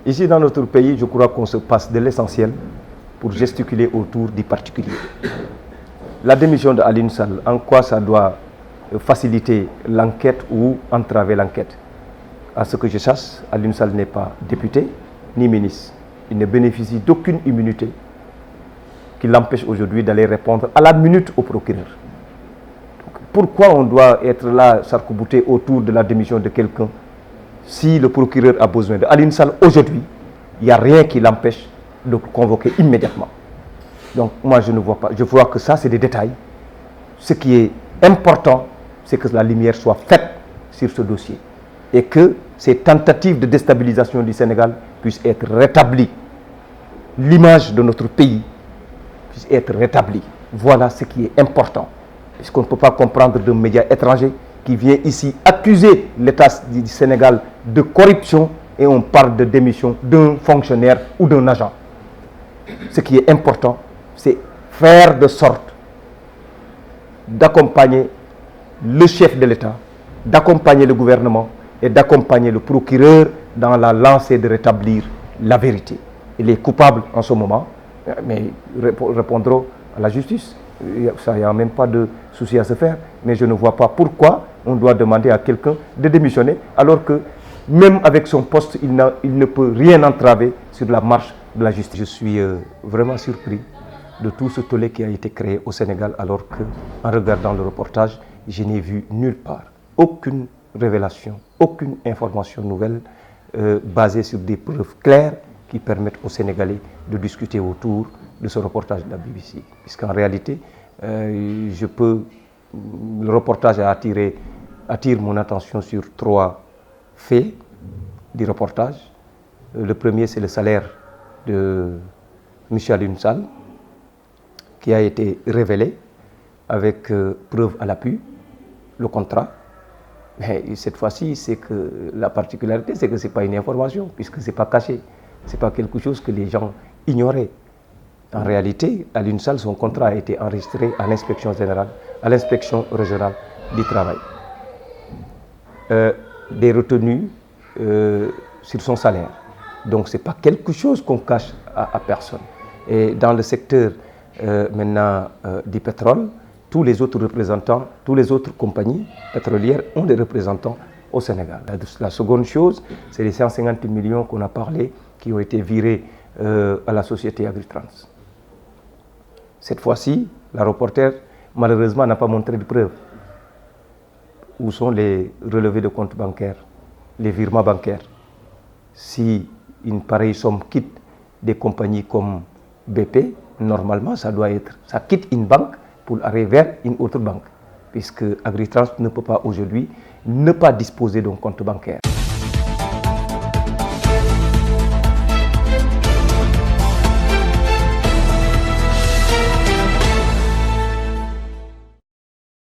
Ici, dans notre pays, je crois qu'on se passe de l'essentiel pour gesticuler autour du particulier. La démission de Aliou Sall, en quoi ça doit faciliter l'enquête ou entraver l'enquête? À ce que je sache, Aliou Sall n'est pas député ni ministre. Il ne bénéficie d'aucune immunité qui l'empêche aujourd'hui d'aller répondre à la minute au procureur. Donc, pourquoi on doit être là, s'arc-bouter autour de la démission de quelqu'un si le procureur a besoin de Aliou Sall aujourd'hui? Il n'y a rien qui l'empêche de convoquer immédiatement. Donc moi je ne vois pas, je vois que ça c'est des détails. Ce qui est important, c'est que la lumière soit faite sur ce dossier et que ces tentatives de déstabilisation du Sénégal puissent être rétablies. L'image de notre pays puisse être rétablie. Voilà ce qui est important. Puisqu'on ne peut pas comprendre d'un média étranger qui vient ici accuser l'État du Sénégal de corruption et on parle de démission d'un fonctionnaire ou d'un agent. Ce qui est important, c'est faire de sorte d'accompagner le chef de l'État, d'accompagner le gouvernement et d'accompagner le procureur dans la lancée de rétablir la vérité. Et les coupables en ce moment, mais répondront à la justice. Il n'y a même pas de souci à se faire, mais je ne vois pas pourquoi on doit demander à quelqu'un de démissionner alors que même avec son poste, il ne peut rien entraver sur la marche de la justice. Je suis vraiment surpris de tout ce tollé qui a été créé au Sénégal alors qu'en regardant le reportage, je n'ai vu nulle part aucune révélation, aucune information nouvelle basée sur des preuves claires qui permettent aux Sénégalais de discuter autour de ce reportage de la BBC. Puisqu'en réalité, le reportage attire mon attention sur 3 faits du reportage. Le premier, c'est le salaire de M. Aliou Sall, qui a été révélé avec preuve à l'appui, le contrat. Mais cette fois-ci, c'est que la particularité, c'est que ce n'est pas une information, puisque ce n'est pas caché. Ce n'est pas quelque chose que les gens ignoraient. En réalité, Aliou Sall, son contrat a été enregistré à l'inspection générale, à l'inspection régionale du travail. Des retenues sur son salaire. Donc ce n'est pas quelque chose qu'on cache à personne. Et dans le secteur maintenant du pétrole, tous les autres représentants, toutes les autres compagnies pétrolières ont des représentants au Sénégal. La seconde chose, c'est les 150 millions qu'on a parlé qui ont été virés à la société Agritrans. Cette fois-ci, la reporter, malheureusement, n'a pas montré de preuves. Où sont les relevés de comptes bancaires, les virements bancaires? Si une pareille somme quitte des compagnies comme BP, normalement, ça quitte une banque pour aller vers une autre banque, puisque Agritrans ne peut pas aujourd'hui ne pas disposer d'un compte bancaire.